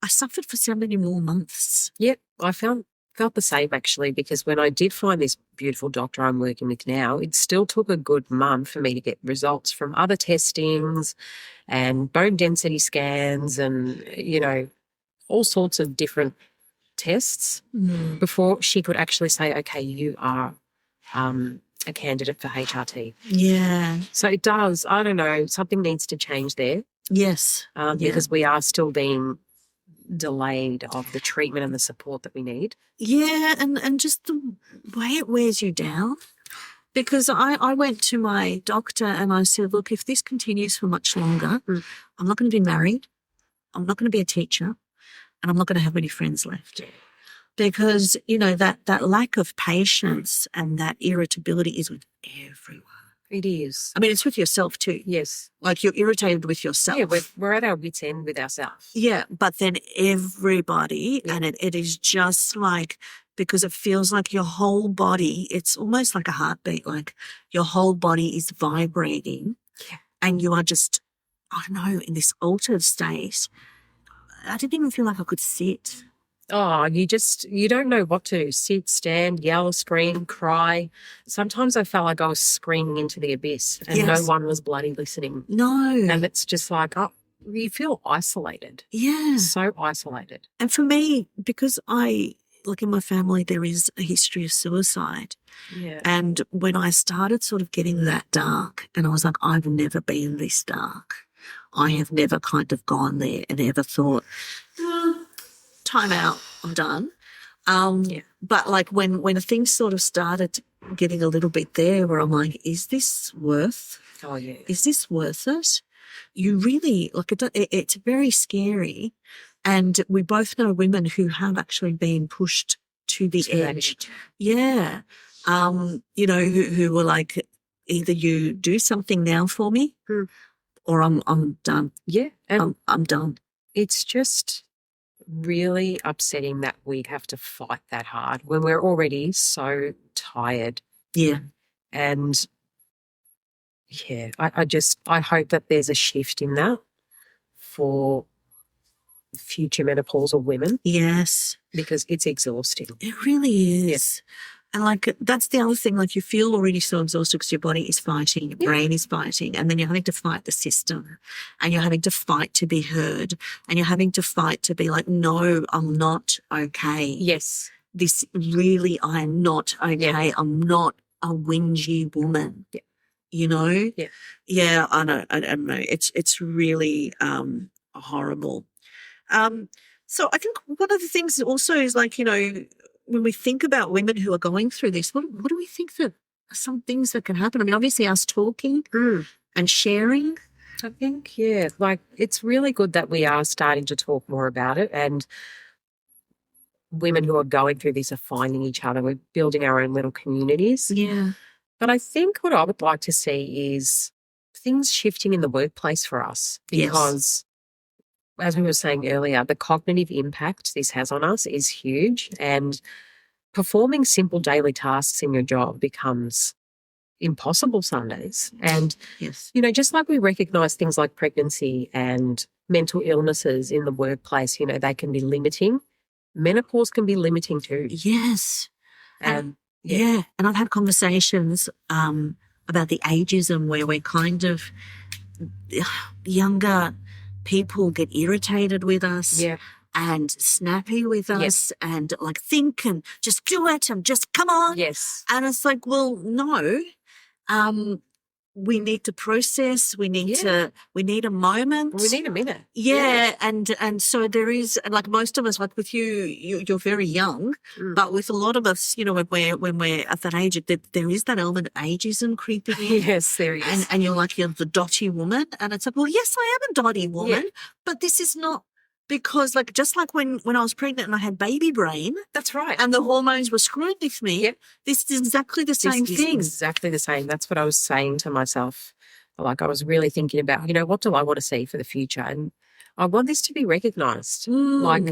I suffered for so many more months. Yep, I felt the same actually, because when I did find this beautiful doctor I'm working with now, it still took a good month for me to get results from other testings and bone density scans and, you know, all sorts of different tests before she could actually say, okay, you are a candidate for HRT. Yeah. So it does, I don't know, something needs to change there. Yes. because we are still being delayed of the treatment and the support that we need. Yeah, and just the way it wears you down. Because I went to my doctor and I said, look, if this continues for much longer, I'm not going to be married, I'm not going to be a teacher, and I'm not going to have any friends left. Because, you know, that lack of patience and that irritability is with everyone. It is. I mean, it's with yourself too. Yes. Like you're irritated with yourself. Yeah, we're at our wits' end with ourselves. Yeah, but then everybody, and it is just like, because it feels like your whole body, it's almost like a heartbeat, like your whole body is vibrating and you are just, I don't know, in this altered state. I didn't even feel like I could sit. Oh, you don't know what to do. Sit, stand, yell, scream, cry. Sometimes I felt like I was screaming into the abyss and no one was bloody listening. No. And it's just like, oh, you feel isolated. Yeah. So isolated. And for me, because like in my family, there is a history of suicide. Yeah. And when I started sort of getting that dark, and I was like, I've never been this dark. I have never kind of gone there and ever thought, time out, I'm done. But like when things sort of started getting a little bit there where I'm like, is this worth? Oh, yeah. Is this worth it? You really, like, it's very scary. And we both know women who have actually been pushed to the edge. Yeah. You know, who were like, either you do something now for me or I'm done. Yeah. And I'm done. it's just really upsetting that we have to fight that hard when we're already so tired. Yeah. And yeah, I hope that there's a shift in that for future menopausal women. Yes. Because it's exhausting. It really is. And like, that's the other thing, like you feel already so exhausted because your body is fighting, your brain is fighting, and then you're having to fight the system and you're having to fight to be heard and you're having to fight to be like, no, I'm not okay. Yes. This really, I am not okay. Yeah. I'm not a whingy woman. Yeah. You know? Yeah. Yeah, I know. I don't know. It's really horrible. So I think one of the things also is like, you know, when we think about women who are going through this, what do we think that are some things that can happen? I mean, obviously us talking and sharing. I think, yeah, like it's really good that we are starting to talk more about it, and women who are going through this are finding each other. We're building our own little communities. Yeah. But I think what I would like to see is things shifting in the workplace for us because, as we were saying earlier, the cognitive impact this has on us is huge, and performing simple daily tasks in your job becomes impossible some days. And, you know, just like we recognise things like pregnancy and mental illnesses in the workplace, you know, they can be limiting. Menopause can be limiting too. Yes. And yeah. And I've had conversations about the ageism where we're kind of younger people get irritated with us and snappy with us and like think and just do it and just come on. Yes. And it's like, well, no, we need to process. We need we need a moment. We need a minute. Yeah. And so there is, like most of us, like with you're very young, but with a lot of us, you know, when we're at that age, there is that element of ageism creeping in. Yes, there is. And you're like, you're the dotty woman. And it's like, well, yes, I am a dotty woman, but this is not because like, just like when I was pregnant and I had baby brain. That's right. And the hormones were screwed with me. Yep. This is exactly the same thing. Exactly the same. That's what I was saying to myself. Like I was really thinking about, you know, what do I want to see for the future? And I want this to be recognised, like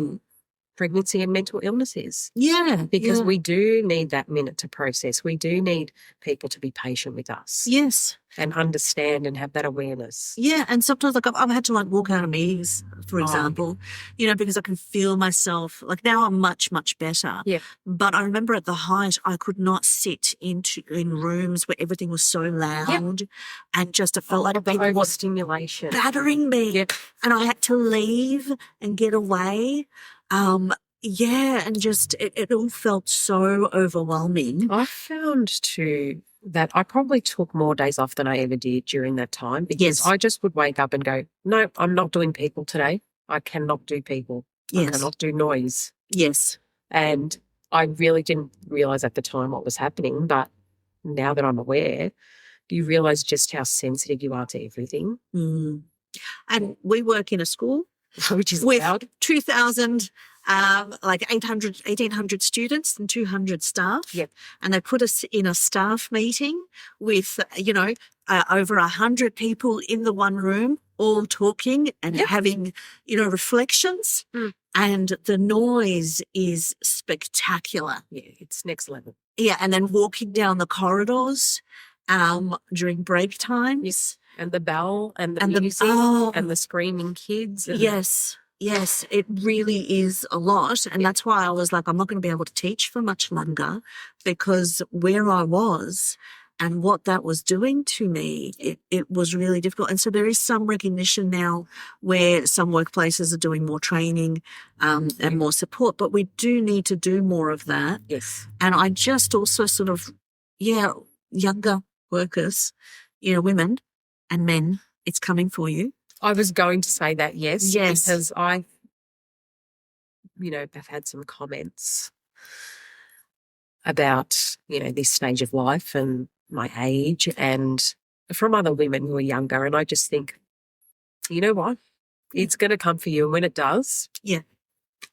pregnancy and mental illnesses. Yeah. Because we do need that minute to process. We do need people to be patient with us. Yes. And understand and have that awareness. Yeah. And sometimes like I've had to like walk out of meetings, for example, you know, because I can feel myself, like now I'm much, much better. Yeah. But I remember at the height, I could not sit in rooms where everything was so loud and just I felt like people were stimulation battering me. Yep. And I had to leave and get away. And just it all felt so overwhelming. I found too, that I probably took more days off than I ever did during that time, because Yes. I just would wake up and go, no, I'm not doing people today. I cannot do people. I Yes. cannot do noise. Yes. And I really didn't realize at the time what was happening, but now that I'm aware, you realize just how sensitive you are to everything. Mm. And we work in a school Which is with loud. 2,000, like 1,800 students and 200 staff. Yep. And they put us in a staff meeting with, over 100 people in the one room, all talking and Yep. having, reflections. Mm. And the noise is spectacular. Yeah, it's next level. Yeah. And then walking down the corridors during break times. Yes. And the bell and the And the- music oh. and the screaming kids. And Yes, it really is a lot. And that's why I was like, I'm not going to be able to teach for much longer, because where I was and what that was doing to me, it was really difficult. And so there is some recognition now where some workplaces are doing more training and more support, but we do need to do more of that. Yes. And I just also sort of, younger workers, women and men, it's coming for you. I was going to say that, yes. Yes. Because I, have had some comments about, this stage of life and my age, and from other women who are younger. And I just think, you know what? It's going to come for you. And when it does, Yeah.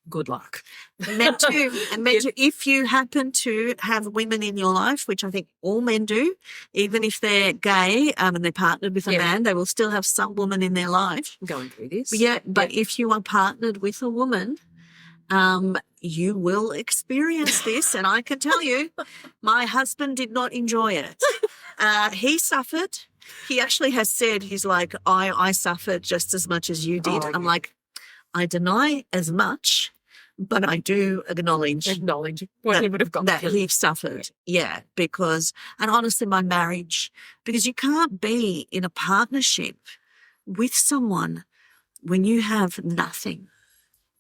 good luck. Men too. And men too. If you happen to have women in your life, which I think all men do, even if they're gay and they're partnered with a Yeah. man, they will still have some woman in their life. Going through this. Yeah, but if you are partnered with a woman, you will experience this. And I can tell you, my husband did not enjoy it. He suffered. He actually has said, he's like, I suffered just as much as you did. Oh, I'm yeah. like, I deny as much, but I do acknowledge what he would have gone that through. he suffered. Yeah, because, and honestly, my marriage, because you can't be in a partnership with someone when you have nothing,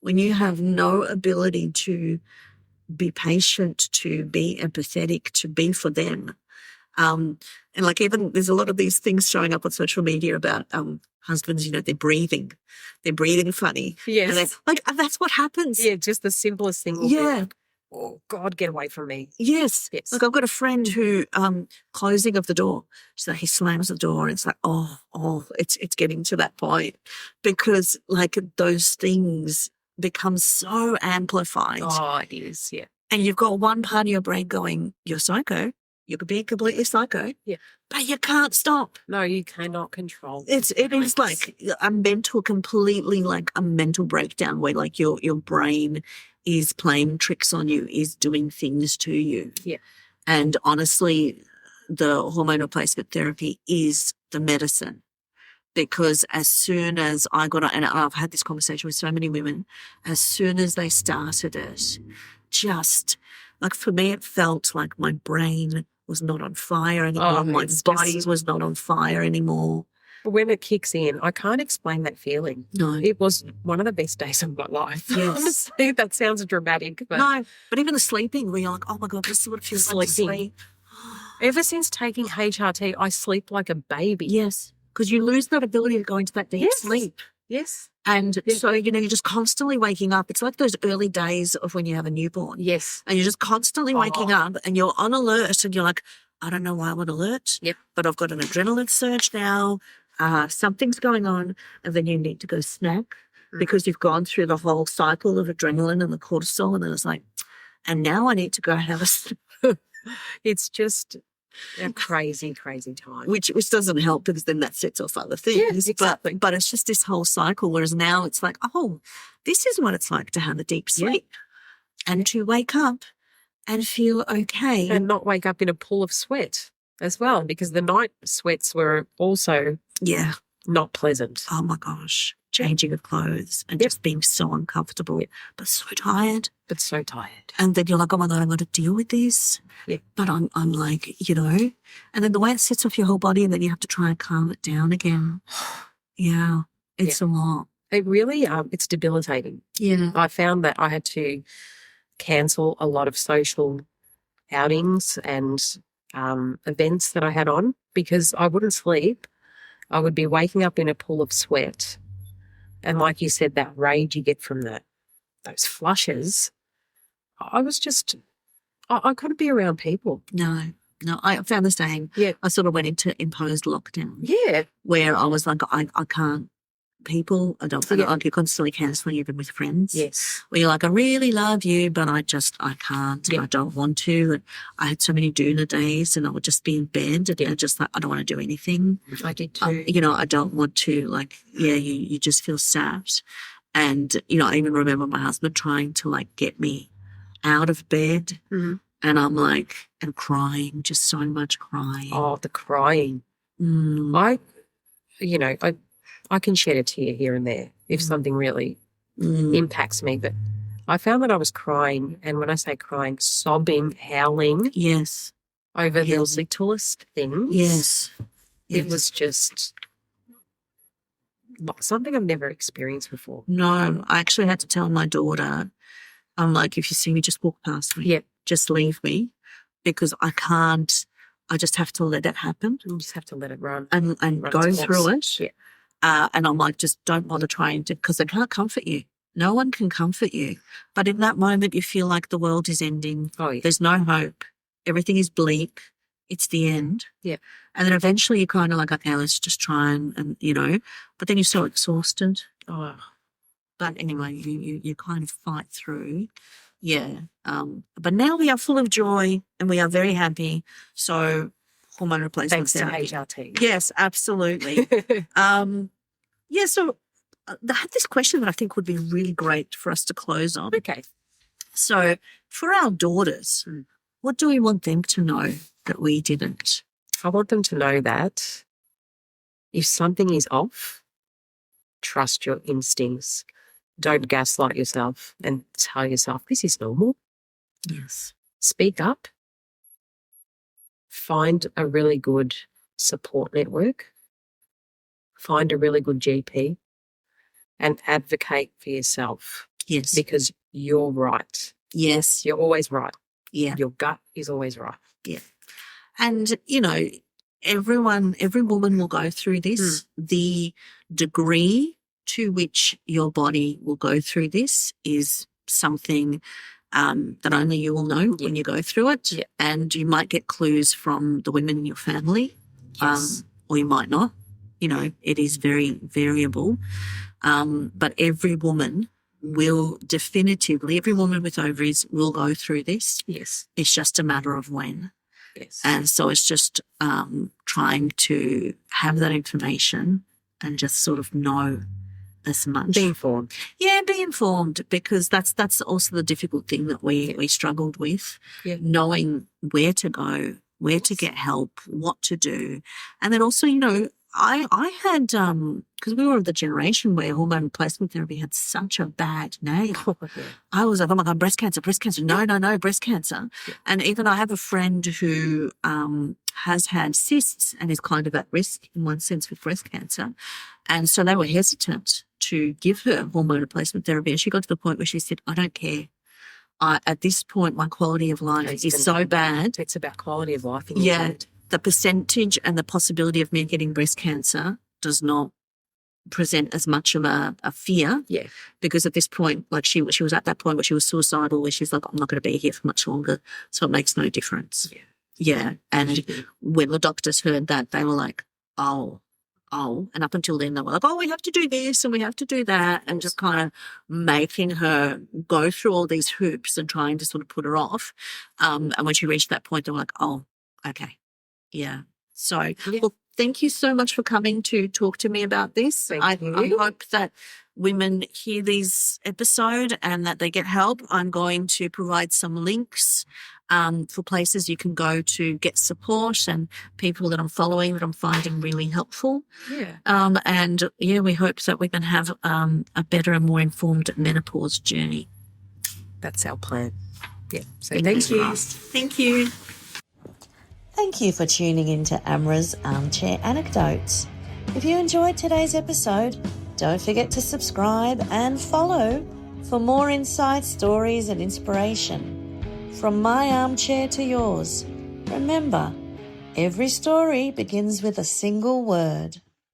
when you have no ability to be patient, to be empathetic, to be for them. And like, even there's a lot of these things showing up on social media about husbands, they're breathing funny. Yes. And they're like, that's what happens. Yeah, just the simplest thing will be Yeah. like, oh, God, get away from me. Yes. Yes. Like, I've got a friend who, closing of the door, so he slams the door and it's like, it's getting to that point, because like those things become so amplified. Oh, it is, yeah. And you've got one part of your brain going, you're psycho. You could be completely psycho. Yeah. But you can't stop. No, you cannot control. It is like completely like a mental breakdown where like your brain is playing tricks on you, is doing things to you. Yeah. And honestly, the hormone replacement therapy is the medicine, because as soon as I got on, and I've had this conversation with so many women, as soon as they started it, just like for me, it felt like my brain was not on fire anymore. Oh, My it's body just- was not on fire anymore. When it kicks in, I can't explain that feeling. No. It was one of the best days of my life. Yes. Honestly, that sounds dramatic, but No, but even the sleeping, where you're like, oh my God, this is what it feels like to Sleeping. sleep. ever since taking HRT, I sleep like a baby. Yes, because you lose that ability to go into that deep Yes. sleep. Yes. And so, you're just constantly waking up. It's like those early days of when you have a newborn. Yes. And you're just constantly waking up and you're on alert and you're like, I don't know why I'm on alert. Yep. But I've got an adrenaline surge now. Something's going on. And then you need to go snack because you've gone through the whole cycle of adrenaline and the cortisol. And then it's like, and now I need to go have a snack. It's just a crazy, crazy time. Which doesn't help because then that sets off other things. Yeah, exactly. But it's just this whole cycle, whereas now it's like, oh, this is what it's like to have a deep sleep and to wake up and feel okay. And not wake up in a pool of sweat as well, because the night sweats were also yeah. not pleasant. Oh my gosh. Changing of clothes and just being so uncomfortable, but so tired. But so tired. And then you're like, oh my God, I'm going to deal with this. Yeah. But I'm like, and then the way it sits off your whole body and then you have to try and calm it down again. Yeah. It's a lot. It really, it's debilitating. Yeah. I found that I had to cancel a lot of social outings and events that I had on because I wouldn't sleep. I would be waking up in a pool of sweat. And like you said, that rage you get from those flushes, I couldn't be around people. No, I found the same. Yeah. I sort of went into imposed lockdown. Yeah. Where I was like, I can't. People, I don't. Yeah. You're constantly cancelling even with friends. Yes. Where you're like, I really love you, but I can't. Yeah. I don't want to. And I had so many doula days, and I would just be in bed and just like, I don't want to do anything. I did too. I don't want to. Like, yeah, you just feel sapped. And I even remember my husband trying to like get me out of bed, Mm-hmm. and I'm like, and crying, just so much crying. Oh, the crying. Mm. I can shed a tear here and there if something really impacts me. But I found that I was crying, and when I say crying, sobbing, howling Yes. over the Yes. littlest things. Yes. It was just something I've never experienced before. No, I actually had to tell my daughter, I'm like, if you see me, just walk past me. Yeah. Just leave me, because I can't. I just have to let it happen You just have to let it run. and run go its through course. it. Yeah. And I'm like, just don't bother trying to, because they can't comfort you. No one can comfort you. But in that moment, you feel like the world is ending. Oh, yeah. There's no hope. Everything is bleak. It's the end. Yeah. And then eventually you're kind of like, okay, let's just try and but then you're so exhausted. Oh, But anyway, you kind of fight through. Yeah. But now we are full of joy and we are very happy. So hormone replacement thanks to therapy. HRT. Yes, absolutely. Yeah, so I had this question that I think would be really great for us to close on. Okay. So for our daughters, what do we want them to know that we didn't? I want them to know that if something is off, trust your instincts. Don't gaslight yourself and tell yourself this is normal. Yes. Speak up. Find a really good support network. Find a really good GP and advocate for yourself Yes. because you're right. Yes. You're always right. Yeah. Your gut is always right. Yeah. And, every woman will go through this. The degree to which your body will go through this is something that only you will know when you go through it. Yeah. And you might get clues from the women in your family, Yes. or you might not. It is very variable. But every woman every woman with ovaries will go through this. Yes. It's just a matter of when. Yes. And so it's just trying to have that information and just sort of know as much. Be informed. Yeah, be informed, because that's also the difficult thing that we struggled with, knowing where to go, where to get help, what to do. And then also, I had, because we were of the generation where hormone replacement therapy had such a bad name. I was like, oh my God, breast cancer. No, breast cancer. Yeah. And even I have a friend who has had cysts and is kind of at risk in one sense with breast cancer. And so they were hesitant to give her hormone replacement therapy. And she got to the point where she said, I don't care. At this point, my quality of life is so bad. It's about quality of life. Yeah. The percentage and the possibility of me getting breast cancer does not present as much of a fear. Yeah. Because at this point, like she was at that point where she was suicidal, where she's like, I'm not going to be here for much longer. So it makes no difference. Yeah. Yeah. And when the doctors heard that, they were like, oh. And up until then, they were like, oh, we have to do this and we have to do that. And just kind of making her go through all these hoops and trying to sort of put her off. And when she reached that point, they were like, oh, okay. Yeah. So, well, thank you so much for coming to talk to me about this. I hope that women hear this episode and that they get help. I'm going to provide some links for places you can go to get support and people that I'm following that I'm finding really helpful. Yeah. And we hope that we can have a better and more informed menopause journey. That's our plan. Yeah. So thank you. Thank you. Thank you for tuning in to Amra's Armchair Anecdotes. If you enjoyed today's episode, don't forget to subscribe and follow for more insights, stories and inspiration. From my armchair to yours, remember, Every story begins with a single word.